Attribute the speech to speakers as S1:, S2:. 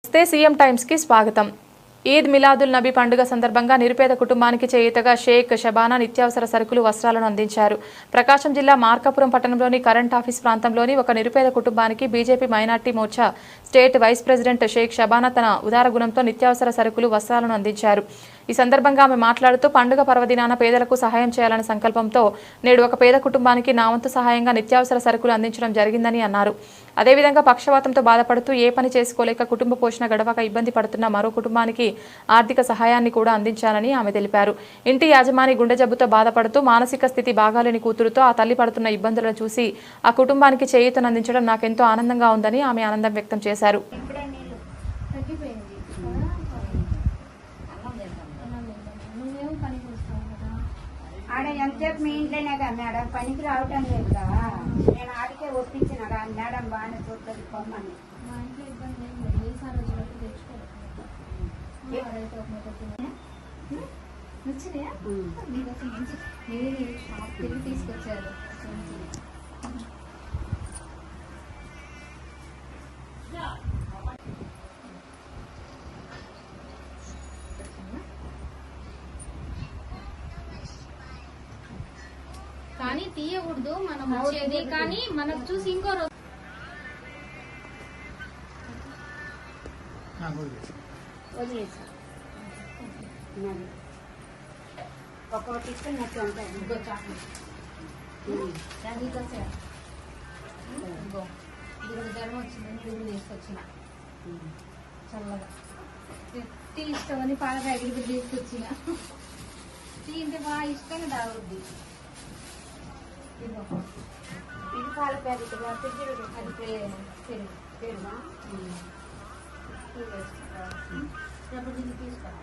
S1: CM times కి స్వాగతం. ఈద్ మిలాదుల్ నబీ పండుగ సందర్భంగా నిరుపేద కుటుంబానికి చేయూతగా షేక్ షబానా నిత్యావసర సరుకులు వస్త్రాలను అందించారు. ప్రకాశం జిల్లా మార్కాపురం పట్టణంలోని కరెంట్ ఆఫీస్ ప్రాంతంలోని ఒక నిరుపేద కుటుంబానికి BJP minority Morcha state vice president Shaik Shabana తన ఉదార గుణంతో నిత్యావసర సరుకులు వస్త్రాలను అందించారు. ఈ సందర్భంగా ఆమె మాట్లాడుతూ పండుగ పర్వదినాన పేదలకు సహాయం చేయాలనే సంకల్పంతో నేడు ఒక పేద కుటుంబానికి నా వంతు సహాయంగా నిత్యావసర సరుకులు అందించడం జరిగిందని అన్నారు. అదేవిధంగా పక్షవాతంతో బాధపడుతూ ఏ పని చేసుకోలేక కుటుంబ పోషణ గడవక ఇబ్బంది పడుతున్న మరో కుటుంబానికి ఆర్థిక సహాయాన్ని కూడా అందించాలని ఆమె తెలిపారు. ఇంటి యాజమాని గుండె జబ్బుతో బాధపడుతూ మానసిక స్థితి బాగాలేని కూతురుతో ఆ తల్లి పడుతున్న ఇబ్బందులను చూసి ఆ కుటుంబానికి చేయూతను అందించడం నాకెంతో ఆనందంగా ఉందని ఆమె ఆనందం వ్యక్తం చేశారు.
S2: ఎంతసేపు మీ ఇంట్లోనే కదా మేడం, పనికి రావటం లేదు కదా. నేను ఆడికే ఒప్పించిన కానీ మేడం బాగానే చూస్తుంది పొమ్మని.
S3: మా ఇంట్లో ఇబ్బంది ఏం లేదు, ఏ సార్ రోజు వరకు తెచ్చుకోలేదు. వచ్చినాయా మీకోసం మంచి మీరు షాప్ తిరిగి తీసుకొచ్చారు. కానీ తీయకూడదు మనం వచ్చేది, కానీ మనకు చూసి ఇంకో రోజు
S2: వదిలేసా ఒక్కొక్కటి ఇస్తున్నట్టు ఉంటాయి.
S3: ఇంకో చాక్లెట్ జ్వరం వచ్చిందని పువ్వులు తీసుకొచ్చిన చల్లగా టీ ఇష్టమని పాల ప్యాకెట్ తీసుకొచ్చిన. టీ అంటే బాగా ఇష్టంగా తాగుద్ది.
S2: ఇది పాల ప్యాకెట్
S3: అది పెరుగు
S2: పెరుగా
S3: రేపు దీన్ని తీసుకురా.